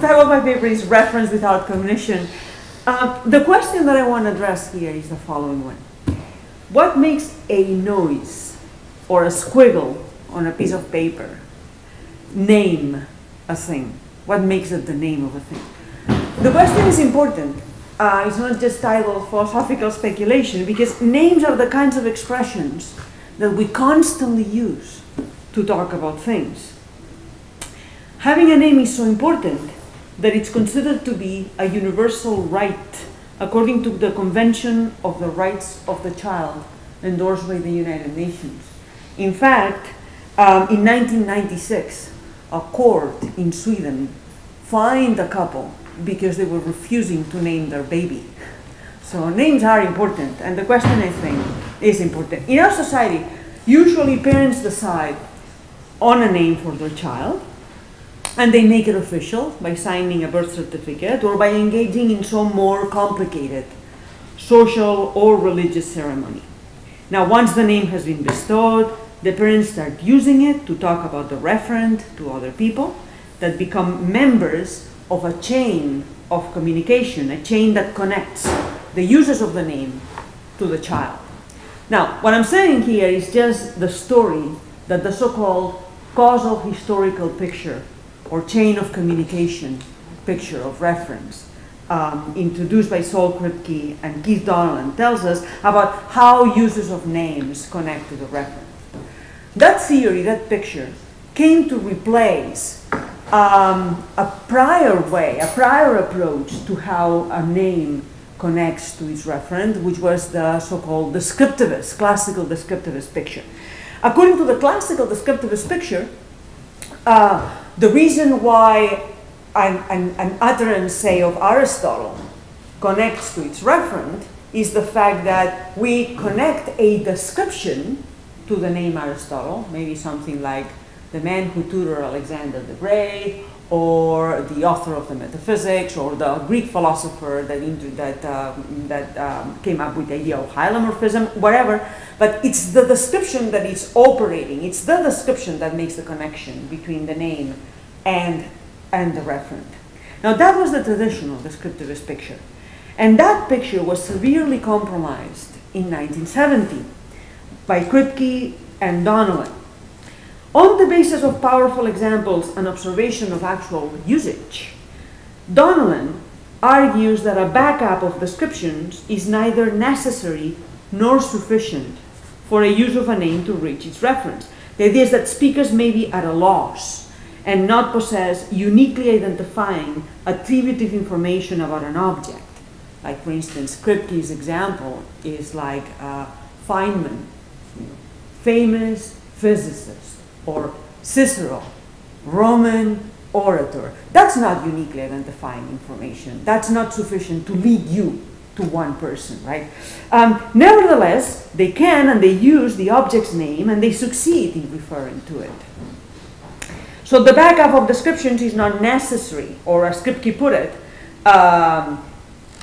title of my paper is Reference Without Cognition. The question that I want to address here is the following one. What makes a noise or a squiggle on a piece of paper name a thing? What makes it the name of a thing? The question is important. It's not just title of philosophical speculation, because names are the kinds of expressions that we constantly use to talk about things. Having a name is so important that it's considered to be a universal right according to the Convention of the Rights of the Child endorsed by the United Nations. In fact, in 1996, a court in Sweden fined a couple because they were refusing to name their baby. So names are important, and the question, I think, is important. In our society, usually parents decide on a name for their child, and they make it official by signing a birth certificate or by engaging in some more complicated social or religious ceremony. Now, once the name has been bestowed, the parents start using it to talk about the referent to other people that become members of a chain of communication, a chain that connects the users of the name to the child. Now, what I'm saying here is just the story that the so-called causal historical picture or chain of communication picture of reference introduced by Saul Kripke and Keith Donovan tells us about how users of names connect to the reference. That theory, that picture, came to replace a prior way, a prior approach to how a name connects to its referent, which was the so-called descriptivist, classical descriptivist picture. According to the classical descriptivist picture, the reason why an utterance, say, of Aristotle connects to its referent is the fact that we connect a description to the name Aristotle, maybe something like the man who tutored Alexander the Great, or the author of the Metaphysics, or the Greek philosopher that came up with the idea of hylomorphism, whatever. But it's the description that is operating. It's the description that makes the connection between the name and the referent. Now, that was the traditional descriptivist picture. And that picture was severely compromised in 1970 by Kripke and Donovan. On the basis of powerful examples and observation of actual usage, Donovan argues that a backup of descriptions is neither necessary nor sufficient for a use of a name to reach its reference. The idea is that speakers may be at a loss and not possess uniquely identifying attributive information about an object. Like, for instance, Kripke's example is like Feynman, famous physicist, or Cicero, Roman orator. That's not uniquely identifying information. That's not sufficient to lead you to one person, right? Nevertheless, they can and they use the object's name and they succeed in referring to it. So the backup of descriptions is not necessary, or as Kripke put it,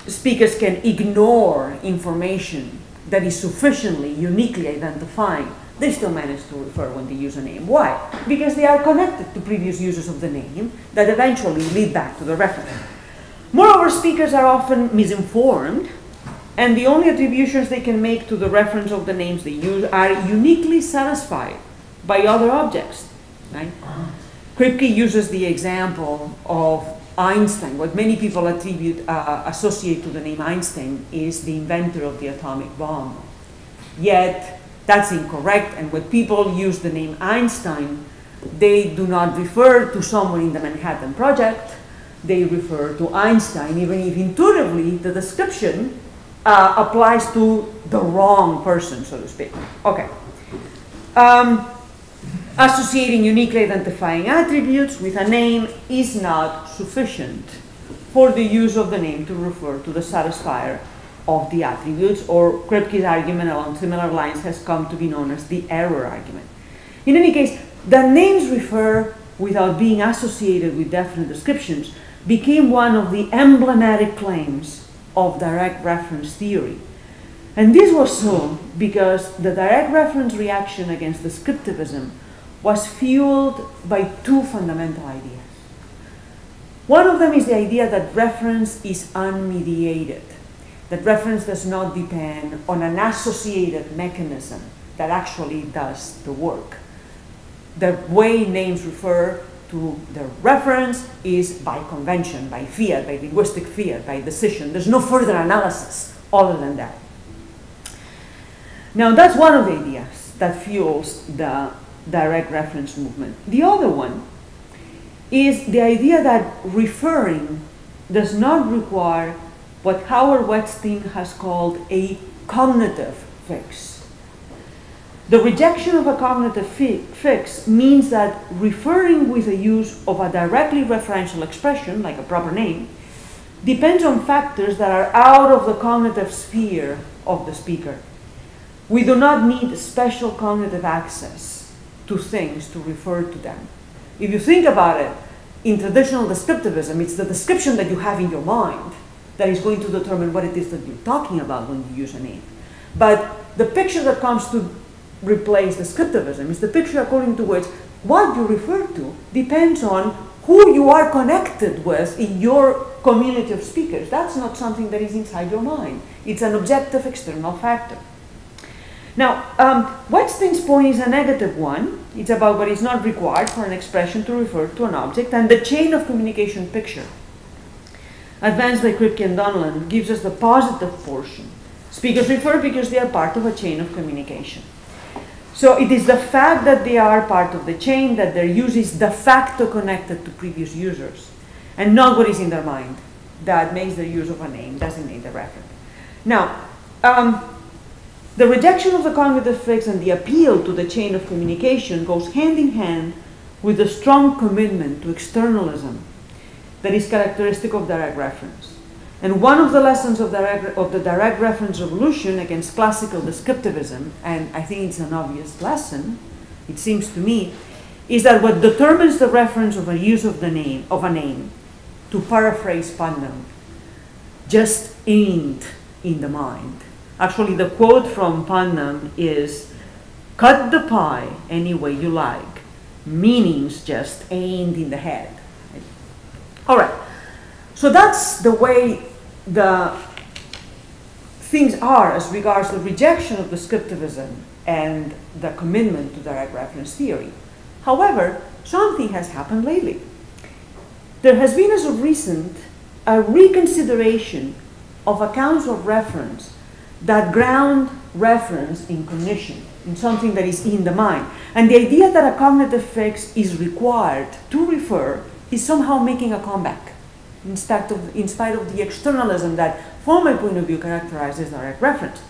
speakers can ignore information that is sufficiently uniquely identifying. They still manage to refer when they use a name. Why? Because they are connected to previous uses of the name that eventually lead back to the referent. Moreover, speakers are often misinformed, and the only attributions they can make to the reference of the names they use are uniquely satisfied by other objects. Right? Kripke uses the example of Einstein. What many people associate to the name Einstein is the inventor of the atomic bomb. Yet, that's incorrect, and when people use the name Einstein, they do not refer to someone in the Manhattan Project. They refer to Einstein, even if intuitively the description applies to the wrong person, so to speak. Okay. Associating uniquely identifying attributes with a name is not sufficient for the use of the name to refer to the satisfier of the attributes, or Kripke's argument along similar lines has come to be known as the error argument. In any case, the names refer without being associated with definite descriptions became one of the emblematic claims of direct reference theory. And this was so because the direct reference reaction against descriptivism was fueled by two fundamental ideas. One of them is the idea that reference is unmediated, that reference does not depend on an associated mechanism that actually does the work. The way names refer to the reference is by convention, by fiat, by linguistic fiat, by decision. There's no further analysis other than that. Now, that's one of the ideas that fuels the direct reference movement. The other one is the idea that referring does not require what Howard Wetstein has called a cognitive fix. The rejection of a cognitive fix means that referring with the use of a directly referential expression, like a proper name, depends on factors that are out of the cognitive sphere of the speaker. We do not need special cognitive access to things to refer to them. If you think about it, in traditional descriptivism, it's the description that you have in your mind that is going to determine what it is that you're talking about when you use a name. But the picture that comes to replace descriptivism is the picture according to which what you refer to depends on who you are connected with in your community of speakers. That's not something that is inside your mind. It's an objective external factor. Now, Wetstein's point is a negative one. It's about what is not required for an expression to refer to an object, and the chain of communication picture, advanced by Kripke and Donlan, gives us the positive portion. Speakers refer because they are part of a chain of communication. So it is the fact that they are part of the chain, that their use is de facto connected to previous users, and not what is in their mind, that makes their use of a name designate the referent. Now, the rejection of the cognitive fix and the appeal to the chain of communication goes hand in hand with the strong commitment to externalism that is characteristic of direct reference. And one of the lessons of the direct reference revolution against classical descriptivism, and I think it's an obvious lesson, it seems to me, is that what determines the reference of a use of a name, to paraphrase Putnam, just ain't in the mind. Actually, the quote from Putnam is, "Cut the pie any way you like. Meanings just ain't in the head." All right. So that's the way the things are as regards the rejection of descriptivism and the commitment to direct reference theory. However, something has happened lately. There has been, as of recent, a reconsideration of accounts of reference that ground reference in cognition, in something that is in the mind. And the idea that a cognitive fix is required to refer is somehow making a comeback, in spite of the externalism that, from my point of view, characterizes direct reference.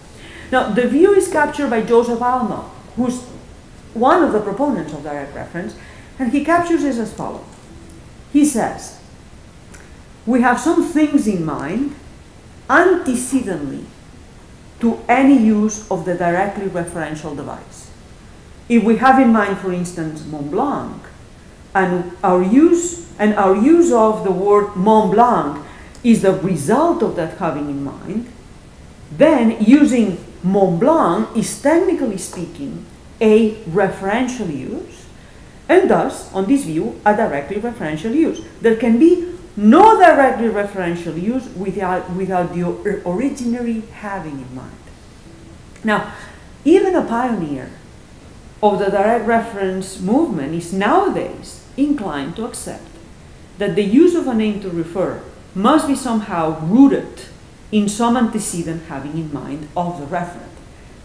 Now, the view is captured by Joseph Alma, who's one of the proponents of direct reference, and he captures this as follows. He says, "We have some things in mind antecedently to any use of the directly referential device. If we have in mind, for instance, Mont Blanc, and our use of the word Mont Blanc is the result of that having in mind, then using Mont Blanc is, technically speaking, a referential use, and thus, on this view, a directly referential use. There can be no directly referential use without the originary having in mind." Now, even a pioneer of the direct reference movement is nowadays inclined to accept that the use of a name to refer must be somehow rooted in some antecedent having in mind of the referent.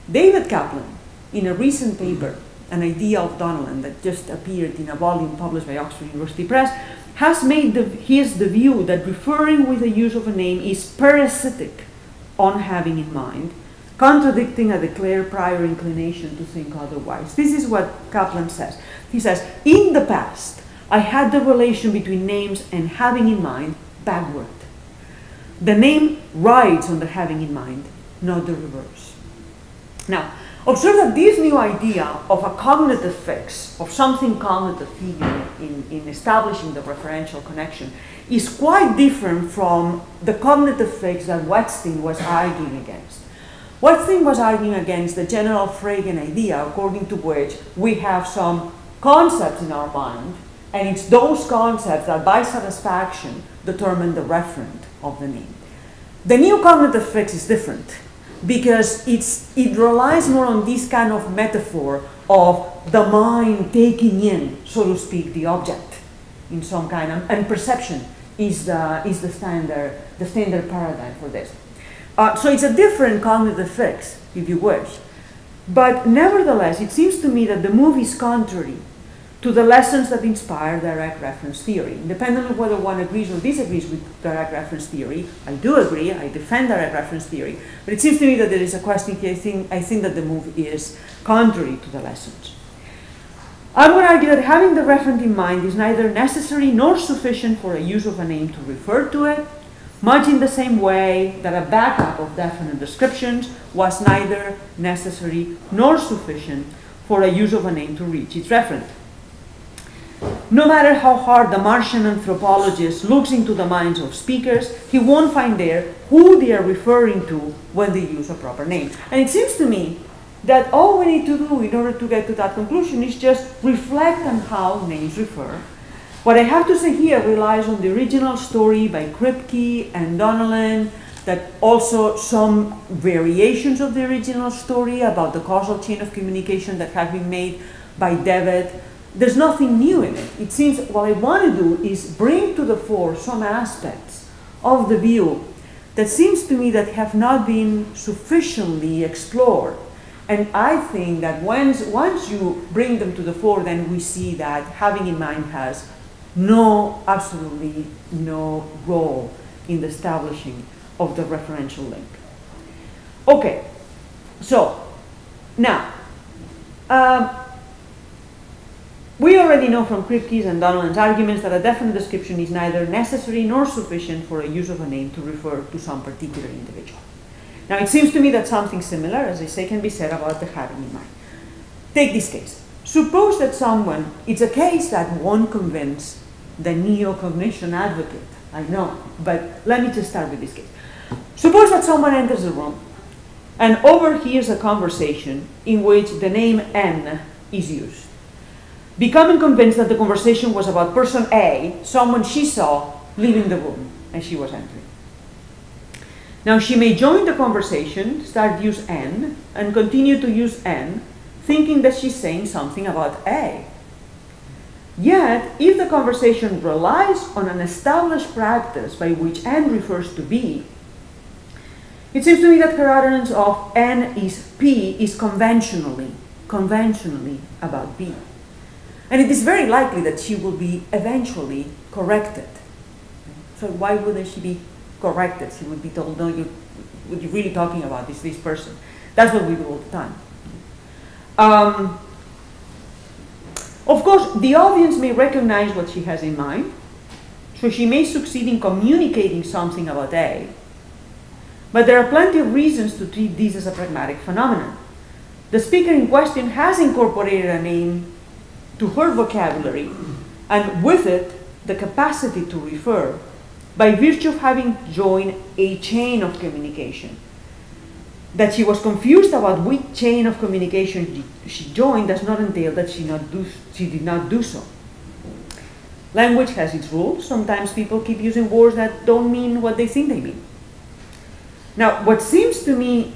David Kaplan, in a recent paper, An Idea of Donlan, that just appeared in a volume published by Oxford University Press, has made the view that referring with the use of a name is parasitic on having in mind, contradicting a declared prior inclination to think otherwise. This is what Kaplan says. He says, "In the past, I had the relation between names and having in mind backward. The name rides on the having in mind, not the reverse." Now, observe that this new idea of a cognitive fix, of something cognitive figure in establishing the referential connection, is quite different from the cognitive fix that Wetstein was arguing against. Wetstein was arguing against the general Fregean idea, according to which we have some concepts in our mind, And it's those concepts that by satisfaction determine the referent of the name. The neocognitive fix is different because it relies more on this kind of metaphor of the mind taking in, so to speak, the object in some kind of, and perception is the standard paradigm for this. So it's a different cognitive fix, if you wish. But nevertheless, it seems to me that the move is contrary to the lessons that inspire direct reference theory. Independent of whether one agrees or disagrees with direct reference theory, I do agree, I defend direct reference theory, but it seems to me that there is a question here. I think that the move is contrary to the lessons. I would argue that having the referent in mind is neither necessary nor sufficient for a use of a name to refer to it, much in the same way that a backup of definite descriptions was neither necessary nor sufficient for a use of a name to reach its referent. No matter how hard the Martian anthropologist looks into the minds of speakers, he won't find there who they are referring to when they use a proper name. And it seems to me that all we need to do in order to get to that conclusion is just reflect on how names refer. What I have to say here relies on the original story by Kripke and Donnellan, that also some variations of the original story about the causal chain of communication that have been made by Devitt. There's nothing new in it. It seems what I want to do is bring to the fore some aspects of the view that seems to me that have not been sufficiently explored. And I think that once you bring them to the fore, then we see that having in mind has absolutely no role in the establishing of the referential link. Okay, so now, we already know from Kripke's and Donnellan's arguments that a definite description is neither necessary nor sufficient for a use of a name to refer to some particular individual. Now, it seems to me that something similar, as I say, can be said about the having in mind. Take this case. Suppose that someone, it's a case that won't convince the neocognition advocate, I know, but let me just start with this case. Suppose that someone enters a room and overhears a conversation in which the name N is used. Becoming convinced that the conversation was about person A, someone she saw leaving the room as she was entering. Now she may join the conversation, start use N, and continue to use N, thinking that she's saying something about A. Yet, if the conversation relies on an established practice by which N refers to B, it seems to me that her utterance of N is P is conventionally about B. And it is very likely that she will be eventually corrected. So why wouldn't she be corrected? She would be told, no, what you're really talking about is this person. That's what we do all the time. Of course, the audience may recognize what she has in mind, so she may succeed in communicating something about A, but there are plenty of reasons to treat this as a pragmatic phenomenon. The speaker in question has incorporated a name to her vocabulary, and with it, the capacity to refer, by virtue of having joined a chain of communication. That she was confused about which chain of communication she joined does not entail that she did not do so. Language has its rules. Sometimes people keep using words that don't mean what they think they mean. Now, what seems to me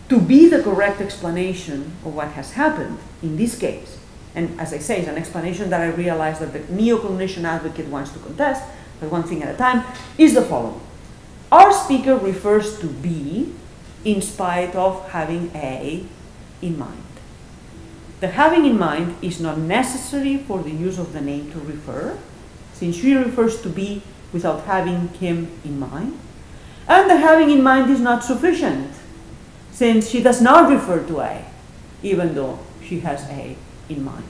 to be the correct explanation of what has happened in this case, and as I say, it's an explanation that I realize that the neocognition advocate wants to contest, but one thing at a time, is the following. Our speaker refers to B in spite of having A in mind. The having in mind is not necessary for the use of the name to refer, since she refers to B without having him in mind. And the having in mind is not sufficient, since she does not refer to A, even though she has A in mind.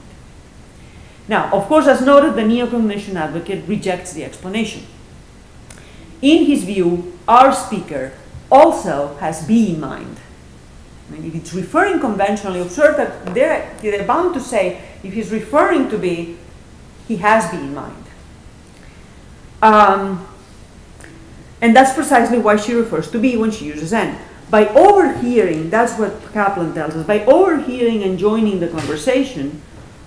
Now, of course, as noted, the neocognition advocate rejects the explanation. In his view, our speaker also has B in mind. I mean, if it's referring conventionally, observe that they're bound to say, if he's referring to B, he has B in mind. And that's precisely why she refers to B when she uses N. By overhearing, that's what Kaplan tells us, by overhearing and joining the conversation,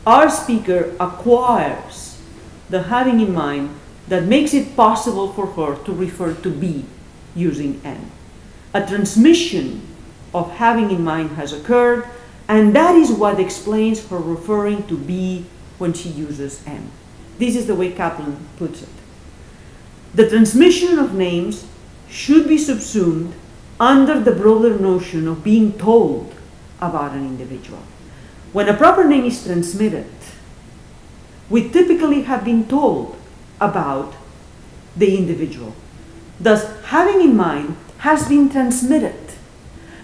our speaker acquires the having in mind that makes it possible for her to refer to B using N. A transmission of having in mind has occurred, and that is what explains her referring to B when she uses N. This is the way Kaplan puts it. The transmission of names should be subsumed under the broader notion of being told about an individual. When a proper name is transmitted, we typically have been told about the individual. Thus, having in mind has been transmitted,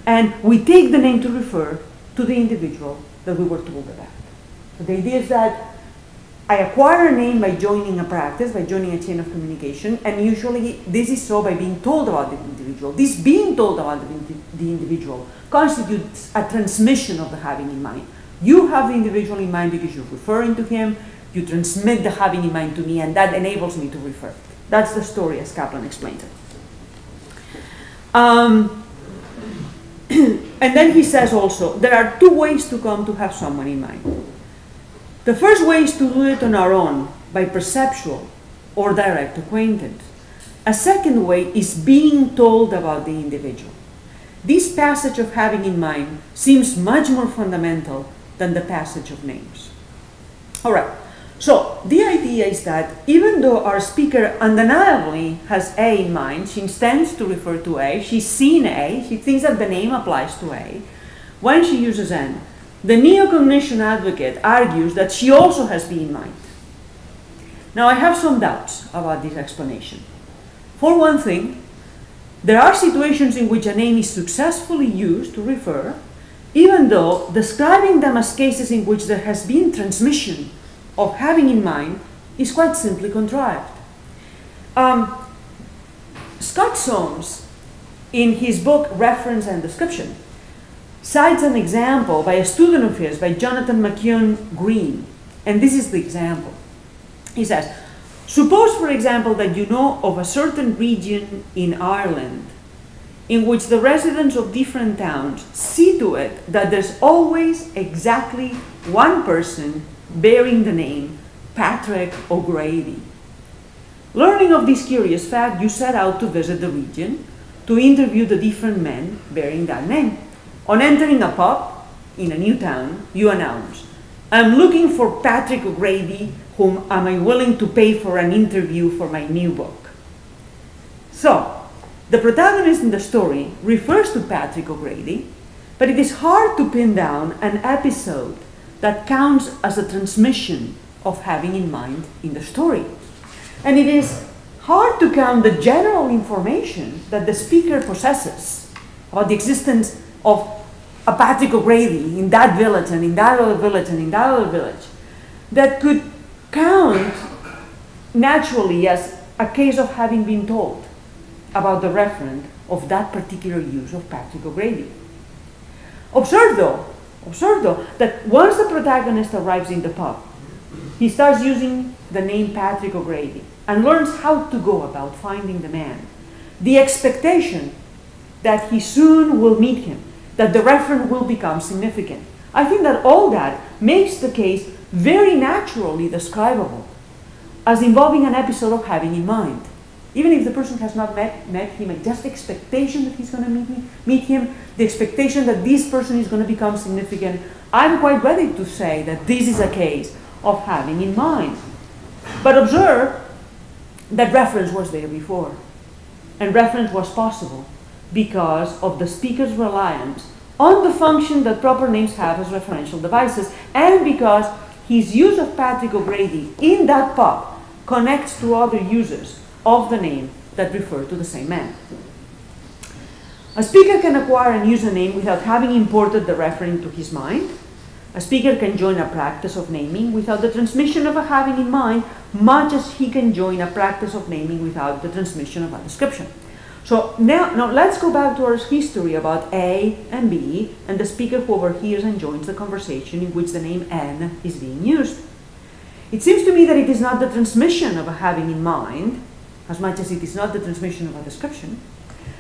and we take the name to refer to the individual that we were told about. So the idea is that I acquire a name by joining a practice, by joining a chain of communication, and usually this is so by being told about the individual. This being told about the individual constitutes a transmission of the having in mind. You have the individual in mind because you're referring to him, you transmit the having in mind to me, and that enables me to refer. That's the story as Kaplan explains it. And then he says also, there are two ways to come to have someone in mind. The first way is to do it on our own, by perceptual or direct acquaintance. A second way is being told about the individual. This passage of having in mind seems much more fundamental than the passage of names. All right, so the idea is that even though our speaker undeniably has A in mind, she intends to refer to A, she's seen A, she thinks that the name applies to A, when she uses N, the neocognition advocate argues that she also has B in mind. Now, I have some doubts about this explanation. For one thing, there are situations in which a name is successfully used to refer, even though describing them as cases in which there has been transmission of having in mind is quite simply contrived. Scott Soames, in his book Reference and Description, cites an example by a student of his, by Jonathan McKeown Green, and this is the example. He says, suppose, for example, that you know of a certain region in Ireland in which the residents of different towns see to it that there's always exactly one person bearing the name Patrick O'Grady. Learning of this curious fact, you set out to visit the region to interview the different men bearing that name. On entering a pub in a new town, you announce, I'm looking for Patrick O'Grady, whom am I willing to pay for an interview for my new book. So, the protagonist in the story refers to Patrick O'Grady, but it is hard to pin down an episode that counts as a transmission of having in mind in the story. And it is hard to count the general information that the speaker possesses about the existence of a Patrick O'Grady in that village and in that other village and in that other village that could count naturally as a case of having been told about the referent of that particular use of Patrick O'Grady. Observe though, that once the protagonist arrives in the pub, he starts using the name Patrick O'Grady and learns how to go about finding the man. The expectation that he soon will meet him, that the referent will become significant. I think that all that makes the case very naturally describable as involving an episode of having in mind. Even if the person has not met him, just the expectation that he's going to meet him, the expectation that this person is going to become significant, I'm quite ready to say that this is a case of having in mind. But observe that reference was there before, and reference was possible because of the speaker's reliance on the function that proper names have as referential devices, and because his use of Patrick O'Grady in that pub connects to other uses of the name that refer to the same man. A speaker can acquire and use a name without having imported the referent to his mind. A speaker can join a practice of naming without the transmission of a having in mind, much as he can join a practice of naming without the transmission of a description. So now let's go back to our history about A and B and the speaker who overhears and joins the conversation in which the name N is being used. It seems to me that it is not the transmission of a having in mind, as much as it is not the transmission of a description,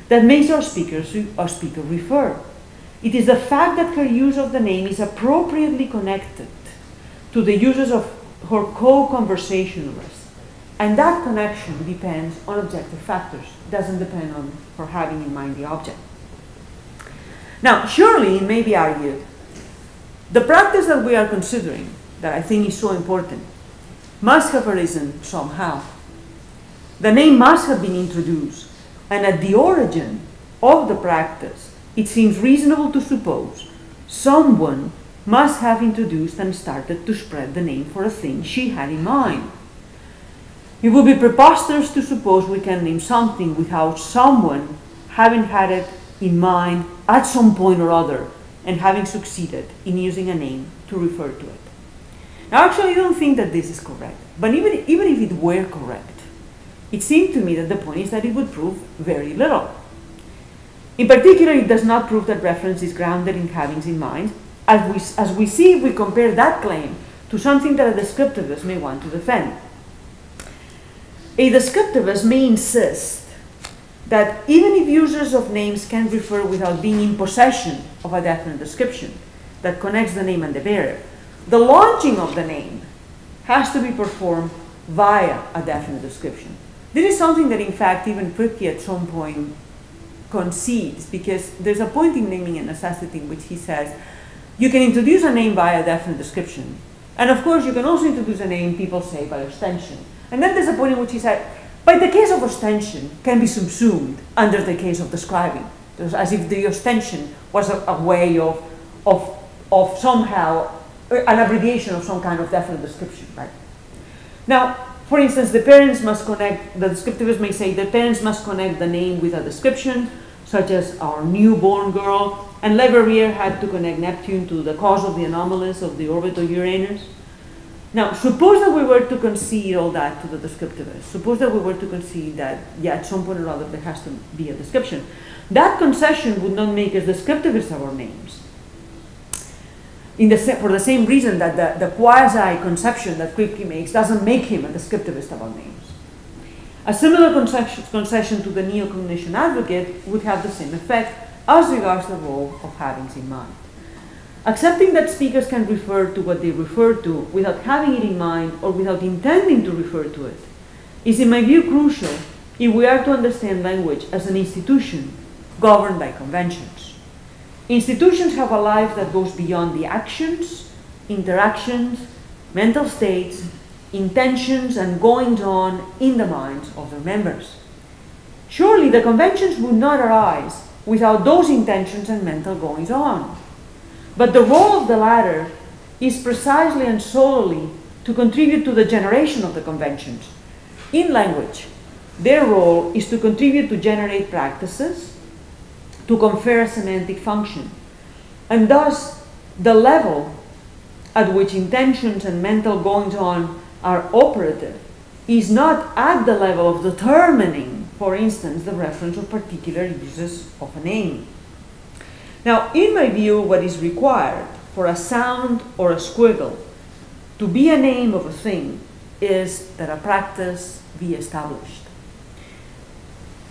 that makes our speaker refer. It is the fact that her use of the name is appropriately connected to the uses of or co-conversationalists. And that connection depends on objective factors. It doesn't depend on her having in mind the object. Now, surely it may be argued, the practice that we are considering, that I think is so important, must have arisen somehow. The name must have been introduced, and at the origin of the practice, it seems reasonable to suppose someone must have introduced and started to spread the name for a thing she had in mind. It would be preposterous to suppose we can name something without someone having had it in mind at some point or other and having succeeded in using a name to refer to it. Now, actually, I don't think that this is correct. But even if it were correct, it seemed to me that the point is that it would prove very little. In particular, it does not prove that reference is grounded in having in mind, as we see if we compare that claim to something that a descriptivist may want to defend. A descriptivist may insist that even if users of names can refer without being in possession of a definite description that connects the name and the bearer, the launching of the name has to be performed via a definite description. This is something that, in fact, even Kripke at some point concedes, because there's a point in Naming and Necessity in which he says, you can introduce a name via a definite description. And of course, you can also introduce a name, people say, by ostension. And then there's a point in which he said, but the case of ostension can be subsumed under the case of describing, as if the ostension was a way of somehow an abbreviation of some kind of definite description, right? Now, for instance, the parents must connect, the descriptivist may say, the parents must connect the name with a description, such as our newborn girl, and Leverrier had to connect Neptune to the cause of the anomalies of the orbit of Uranus. Now, suppose that we were to concede all that to the descriptivist. Suppose that we were to concede that, yeah, at some point or other there has to be a description. That concession would not make us descriptivists of our names. For the same reason that the quasi-conception that Kripke makes doesn't make him a descriptivist of our names. A similar concession to the neo-cognition advocate would have the same effect as regards the role of having in mind. Accepting that speakers can refer to what they refer to without having it in mind or without intending to refer to it is, in my view, crucial if we are to understand language as an institution governed by conventions. Institutions have a life that goes beyond the actions, interactions, mental states, intentions, and goings-on in the minds of their members. Surely the conventions would not arise without those intentions and mental goings-on. But the role of the latter is precisely and solely to contribute to the generation of the conventions. In language, their role is to contribute to generate practices, to confer a semantic function. And thus, the level at which intentions and mental goings-on are operative is not at the level of determining, for instance, the reference of particular uses of a name. Now, in my view, what is required for a sound or a squiggle to be a name of a thing is that a practice be established.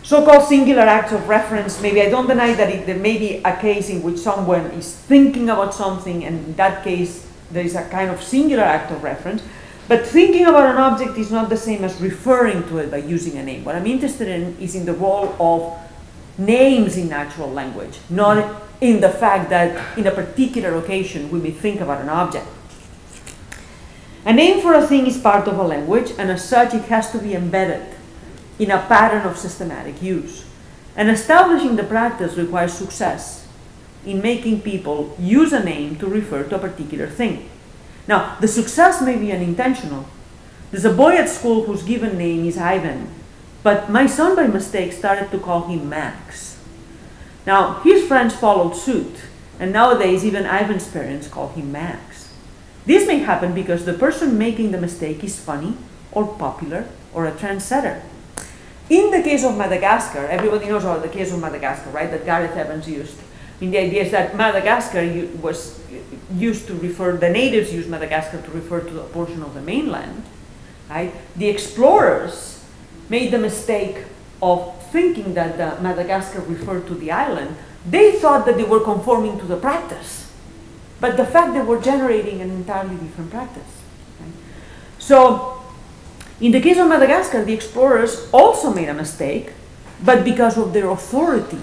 So-called singular acts of reference, maybe I don't deny that there may be a case in which someone is thinking about something, and in that case there is a kind of singular act of reference, but thinking about an object is not the same as referring to it by using a name. What I'm interested in is in the role of names in natural language, not in the fact that in a particular occasion we may think about an object. A name for a thing is part of a language, and as such it has to be embedded in a pattern of systematic use. And establishing the practice requires success in making people use a name to refer to a particular thing. Now, the success may be unintentional. There's a boy at school whose given name is Ivan, but my son by mistake started to call him Max. Now, his friends followed suit, and nowadays even Ivan's parents call him Max. This may happen because the person making the mistake is funny, or popular, or a trendsetter. In the case of Madagascar, everybody knows about the case of Madagascar, right, that Gareth Evans used. I mean, the idea is that Madagascar was used to refer, the natives used Madagascar to refer to a portion of the mainland, right? The explorers made the mistake of thinking that Madagascar referred to the island. They thought that they were conforming to the practice, but the fact they were generating an entirely different practice. Right? So, in the case of Madagascar, the explorers also made a mistake, but because of their authority,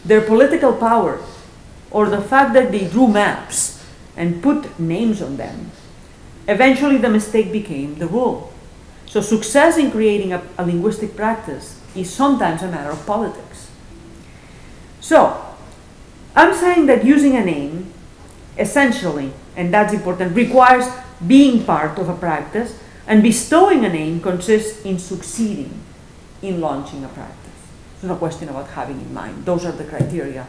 their political power, or the fact that they drew maps and put names on them, eventually the mistake became the rule. So success in creating a linguistic practice is sometimes a matter of politics. So, I'm saying that using a name, essentially, and that's important, requires being part of a practice, and bestowing a name consists in succeeding in launching a practice. There's no question about having in mind. Those are the criteria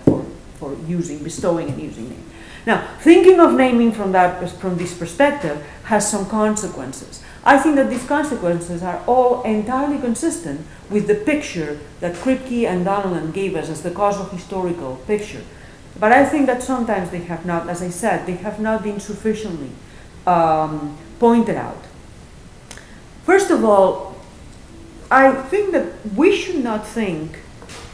for using, bestowing and using name. Now, thinking of naming from this perspective has some consequences. I think that these consequences are all entirely consistent with the picture that Kripke and Donlan gave us as the causal historical picture. But I think that sometimes they have not, as I said, they have not been sufficiently pointed out. First of all, I think that we should not think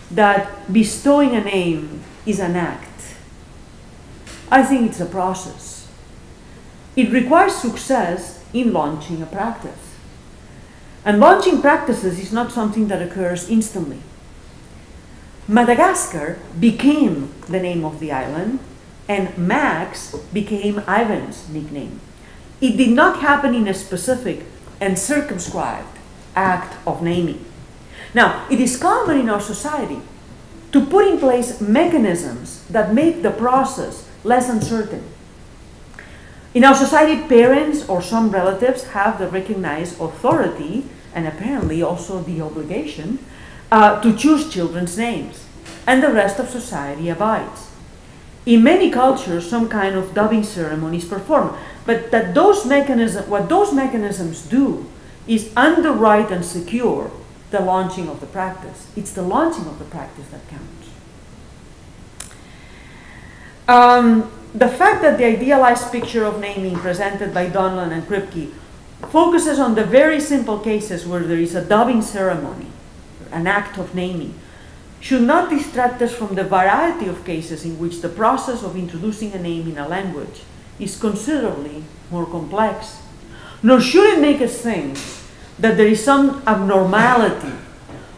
that bestowing a name is an act. I think it's a process. It requires success in launching a practice. And launching practices is not something that occurs instantly. Madagascar became the name of the island, and Max became Ivan's nickname. It did not happen in a specific and circumscribed act of naming. Now, it is common in our society to put in place mechanisms that make the process less uncertain. In our society, parents or some relatives have the recognized authority and apparently also the obligation to choose children's names, and the rest of society abides. In many cultures, some kind of dubbing ceremony is performed, but what those mechanisms do is underwrite and secure the launching of the practice. It's the launching of the practice that counts. The fact that the idealized picture of naming presented by Donlan and Kripke focuses on the very simple cases where there is a dubbing ceremony, an act of naming, should not distract us from the variety of cases in which the process of introducing a name in a language is considerably more complex. Nor should it make us think that there is some abnormality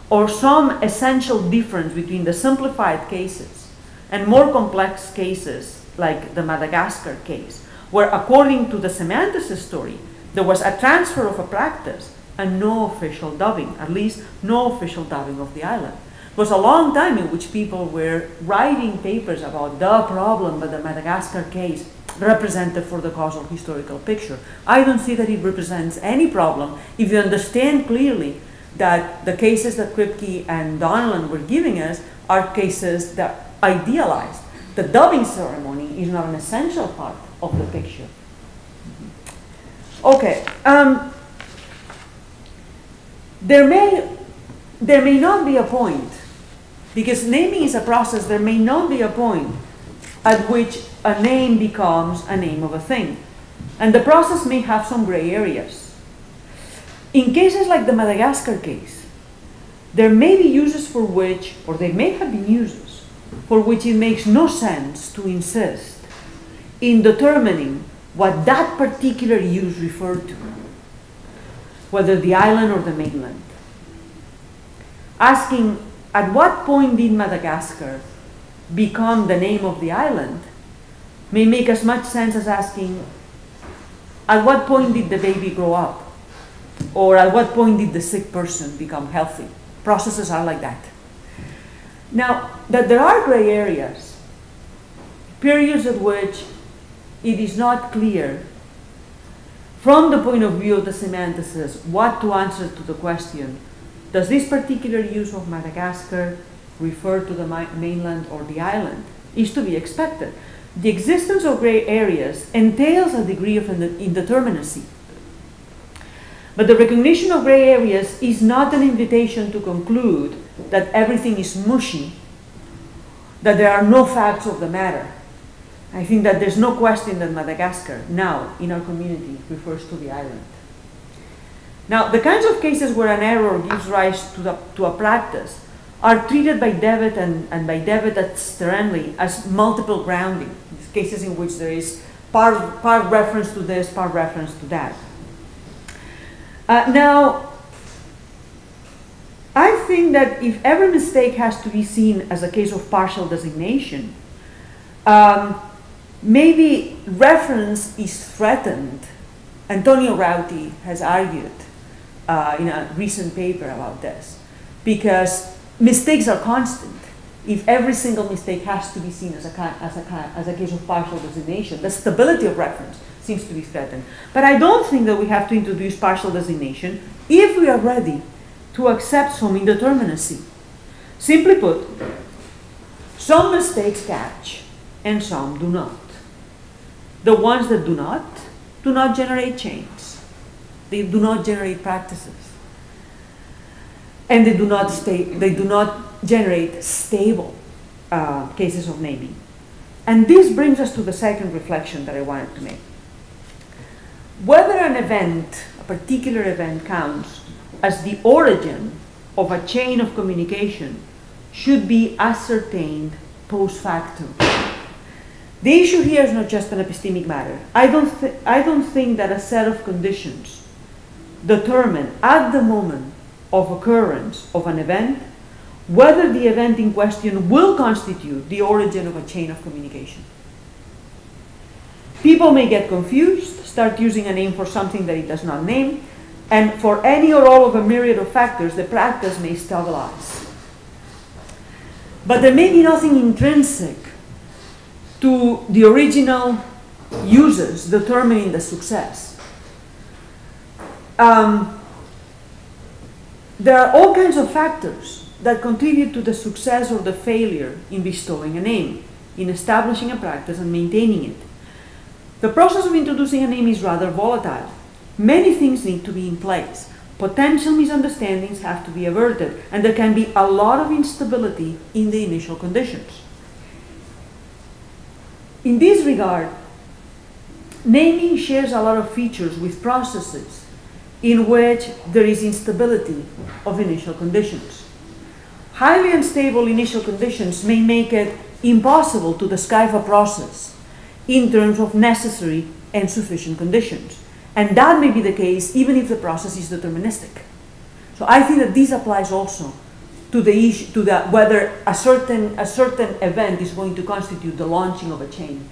or some essential difference between the simplified cases and more complex cases like the Madagascar case, where according to the semanticist story, there was a transfer of a practice and no official dubbing, at least no official dubbing of the island. It was a long time in which people were writing papers about the problem that the Madagascar case represented for the causal historical picture. I don't see that it represents any problem if you understand clearly that the cases that Kripke and Donlan were giving us are cases that idealized. The dubbing ceremony is not an essential part of the picture. Okay, there may not be a point, because naming is a process, there may not be a point at which a name becomes a name of a thing. And the process may have some gray areas. In cases like the Madagascar case, there may be uses for which, or there may have been uses, for which it makes no sense to insist in determining what that particular use referred to, whether the island or the mainland. Asking, at what point did Madagascar become the name of the island, may make as much sense as asking, at what point did the baby grow up? Or at what point did the sick person become healthy? Processes are like that. Now, that there are gray areas, periods at which it is not clear, from the point of view of the semanticist, what to answer to the question, does this particular use of Madagascar refer to the mainland or the island, is to be expected. The existence of gray areas entails a degree of indeterminacy. But the recognition of gray areas is not an invitation to conclude that everything is mushy, that there are no facts of the matter. I think that there's no question that Madagascar, now in our community, refers to the island. Now, the kinds of cases where an error gives rise to a practice are treated by Devitt and by Devitt at Sterenli as multiple grounding. These cases in which there is part reference to this, part reference to that. Now, I think that if every mistake has to be seen as a case of partial designation, maybe reference is threatened. Antonio Rauti has argued in a recent paper about this, because mistakes are constant. If every single mistake has to be seen as a case of partial designation, the stability of reference seems to be threatened. But I don't think that we have to introduce partial designation if we are ready to accept some indeterminacy. Simply put, some mistakes catch and some do not. The ones that do not generate chains. They do not generate practices. And they do not generate stable cases of naming. And this brings us to the second reflection that I wanted to make. Whether an event, a particular event, counts as the origin of a chain of communication should be ascertained post factum. The issue here is not just an epistemic matter. I don't think that a set of conditions determine at the moment of occurrence of an event whether the event in question will constitute the origin of a chain of communication. People may get confused, start using a name for something that it does not name, and for any or all of a myriad of factors, the practice may stabilize. But there may be nothing intrinsic to the original uses determining the success. There are all kinds of factors that contribute to the success or the failure in bestowing a name, in establishing a practice and maintaining it. The process of introducing a name is rather volatile. Many things need to be in place. Potential misunderstandings have to be averted, and there can be a lot of instability in the initial conditions. In this regard, naming shares a lot of features with processes in which there is instability of initial conditions. Highly unstable initial conditions may make it impossible to describe a process in terms of necessary and sufficient conditions. And that may be the case even if the process is deterministic. So I think that this applies also to the issue, to the whether a certain event is going to constitute the launching of a chain,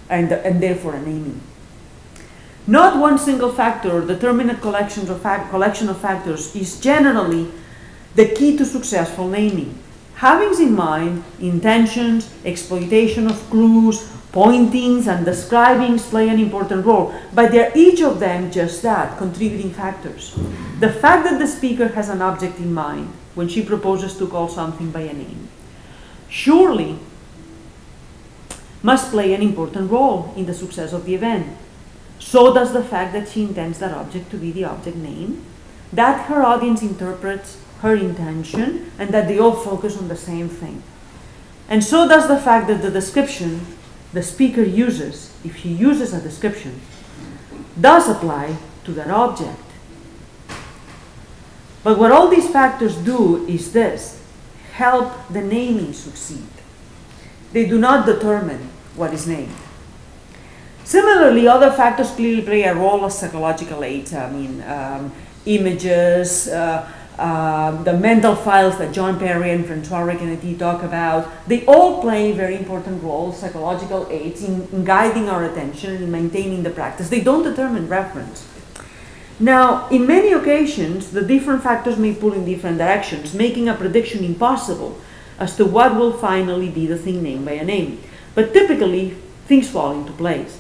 and therefore a naming. Not one single factor or determinate collection of factors is generally the key to successful naming. Having in mind intentions, exploitation of clues, pointings and describings play an important role, but they're each of them just that, contributing factors. The fact that the speaker has an object in mind when she proposes to call something by a name surely must play an important role in the success of the event. So does the fact that she intends that object to be the object name, that her audience interprets her intention, and that they all focus on the same thing. And so does the fact that the description the speaker uses, if he uses a description, does apply to that object. But what all these factors do is this: help the naming succeed. They do not determine what is named. Similarly, other factors clearly play a role as psychological aids. I mean, images, the mental files that John Perry and Francois Requenetti talk about, they all play very important roles, psychological aids, in guiding our attention and in maintaining the practice. They don't determine reference. Now, in many occasions, the different factors may pull in different directions, making a prediction impossible as to what will finally be the thing named by a name. But typically, things fall into place.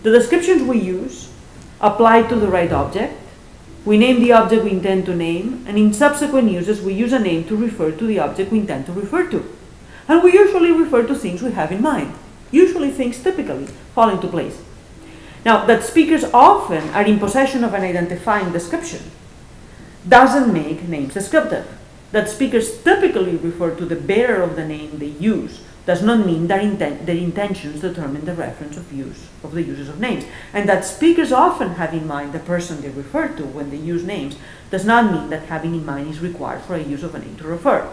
The descriptions we use apply to the right object. We name the object we intend to name, and in subsequent uses we use a name to refer to the object we intend to refer to. And we usually refer to things we have in mind. Usually things typically fall into place. Now, that speakers often are in possession of an identifying description doesn't make names descriptive. That speakers typically refer to the bearer of the name they use does not mean that their intentions determine the reference of the uses of names. And that speakers often have in mind the person they refer to when they use names does not mean that having in mind is required for a use of a name to refer.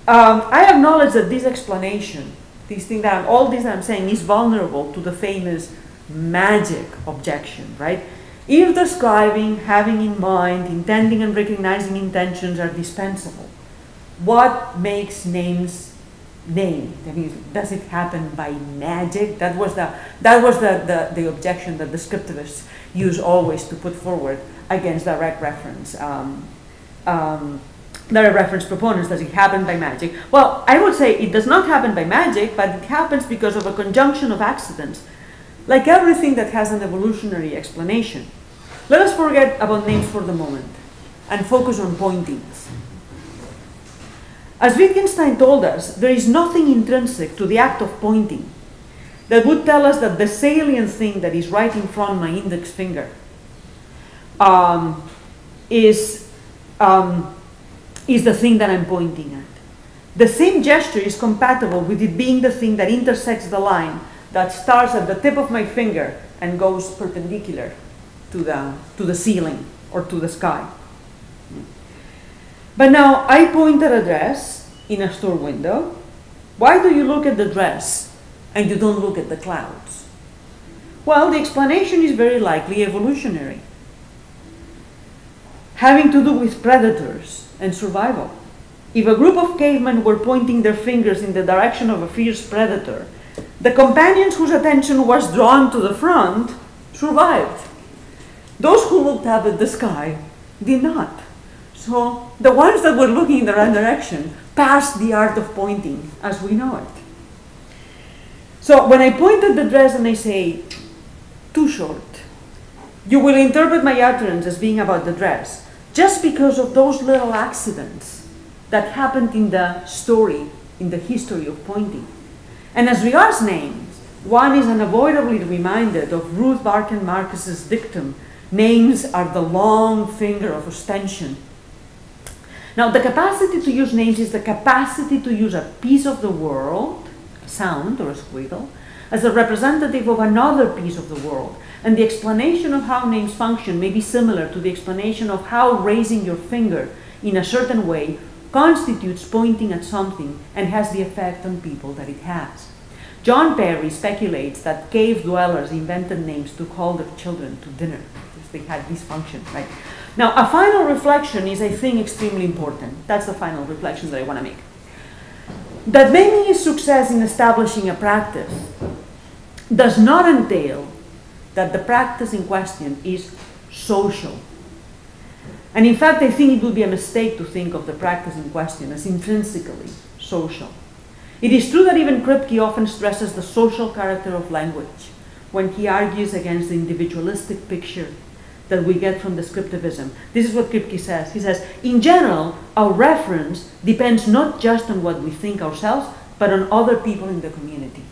I acknowledge that this explanation, all this that I'm saying, is vulnerable to the famous magic objection, right? If describing, having in mind, intending and recognizing intentions are dispensable, what makes names named? I mean, does it happen by magic? That was the objection that descriptivists use always to put forward against direct reference. Direct reference proponents. Does it happen by magic? Well, I would say it does not happen by magic, but it happens because of a conjunction of accidents, like everything that has an evolutionary explanation. Let us forget about names for the moment and focus on pointings. As Wittgenstein told us, there is nothing intrinsic to the act of pointing that would tell us that the salient thing that is right in front of my index finger is the thing that I'm pointing at. The same gesture is compatible with it being the thing that intersects the line that starts at the tip of my finger and goes perpendicular to the ceiling or to the sky. But now I point at a dress in a store window. Why do you look at the dress and you don't look at the clouds? Well, the explanation is very likely evolutionary, having to do with predators and survival. If a group of cavemen were pointing their fingers in the direction of a fierce predator, the companions whose attention was drawn to the front survived. Those who looked up at the sky did not. So the ones that were looking in the right direction passed the art of pointing as we know it. So when I point at the dress and I say, too short, you will interpret my utterance as being about the dress, just because of those little accidents that happened in the story, in the history of pointing. And as regards names, one is unavoidably reminded of Ruth Barton Marcus's dictum, names are the long finger of ostension. Now, the capacity to use names is the capacity to use a piece of the world, a sound or a squiggle, as a representative of another piece of the world. And the explanation of how names function may be similar to the explanation of how raising your finger in a certain way constitutes pointing at something and has the effect on people that it has. John Perry speculates that cave dwellers invented names to call their children to dinner, because they had this function, right? Now, a final reflection is, I think, extremely important. That's the final reflection that I want to make. That naming success in establishing a practice does not entail that the practice in question is social. And in fact, I think it would be a mistake to think of the practice in question as intrinsically social. It is true that even Kripke often stresses the social character of language when he argues against the individualistic picture that we get from descriptivism. This is what Kripke says. He says, in general, our reference depends not just on what we think ourselves, but on other people in the community.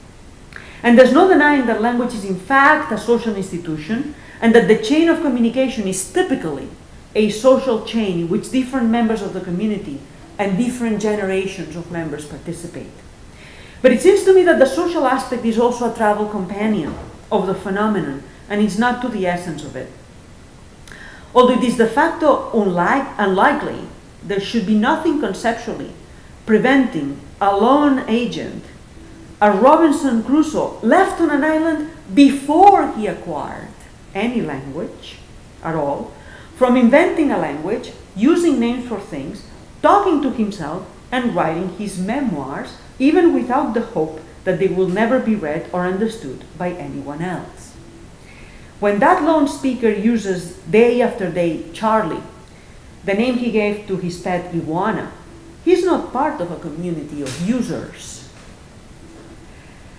And there's no denying that language is in fact a social institution, and that the chain of communication is typically a social chain in which different members of the community and different generations of members participate. But it seems to me that the social aspect is also a travel companion of the phenomenon, and it's not to the essence of it. Although it is de facto unlikely, there should be nothing conceptually preventing a lone agent, a Robinson Crusoe, left on an island before he acquired any language at all, from inventing a language, using names for things, talking to himself, and writing his memoirs, even without the hope that they will never be read or understood by anyone else. When that lone speaker uses day after day Charlie, the name he gave to his pet iguana, he's not part of a community of users.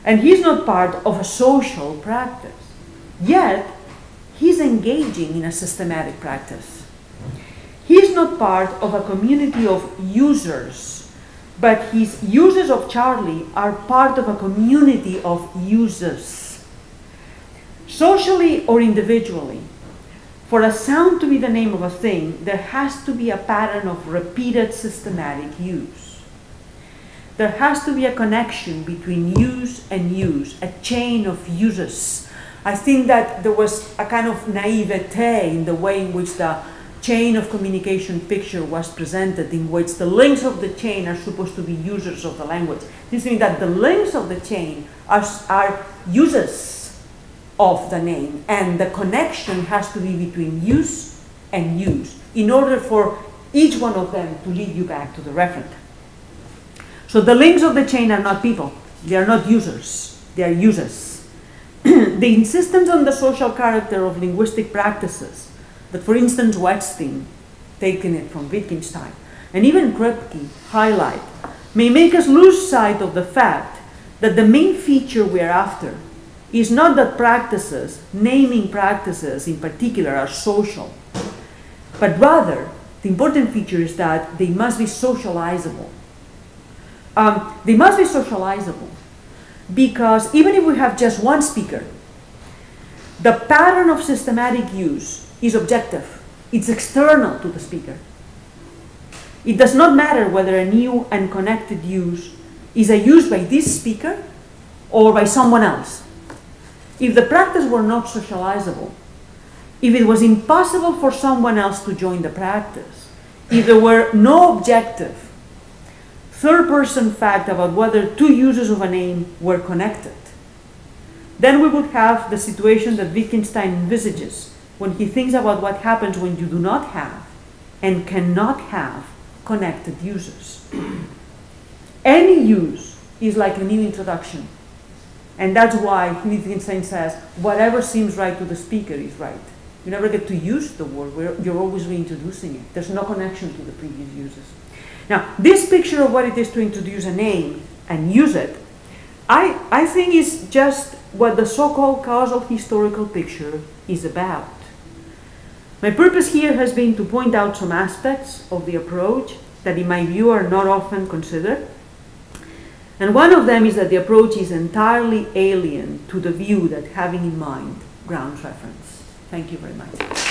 And he's not part of a social practice. Yet, he's engaging in a systematic practice. He's not part of a community of users, but his users of Charlie are part of a community of users. Socially or individually, for a sound to be the name of a thing, there has to be a pattern of repeated systematic use. There has to be a connection between use and use, a chain of uses. I think that there was a kind of naivete in the way in which the chain of communication picture was presented, in which the links of the chain are supposed to be users of the language. This means that the links of the chain are users of the name, and the connection has to be between use and use in order for each one of them to lead you back to the referent. So the links of the chain are not people, they are not users, they are users. The insistence on the social character of linguistic practices that, for instance, Wetstein, taking it from Wittgenstein, and even Kripke highlight, may make us lose sight of the fact that the main feature we are after is not that practices, naming practices in particular, are social, but rather the important feature is that they must be socializable. They must be socializable because even if we have just one speaker, the pattern of systematic use is objective. It's external to the speaker. It does not matter whether a new and connected use is a use by this speaker or by someone else. If the practice were not socializable, if it was impossible for someone else to join the practice, if there were no objective third-person fact about whether two uses of a name were connected, then we would have the situation that Wittgenstein envisages when he thinks about what happens when you do not have and cannot have connected uses. Any use is like a new introduction. And that's why Wittgenstein says, whatever seems right to the speaker is right. You never get to use the word, you're always reintroducing it. There's no connection to the previous uses. Now, this picture of what it is to introduce a name and use it, I think is just what the so-called causal historical picture is about. My purpose here has been to point out some aspects of the approach that in my view are not often considered. And one of them is that the approach is entirely alien to the view that having in mind grounds reference. Thank you very much.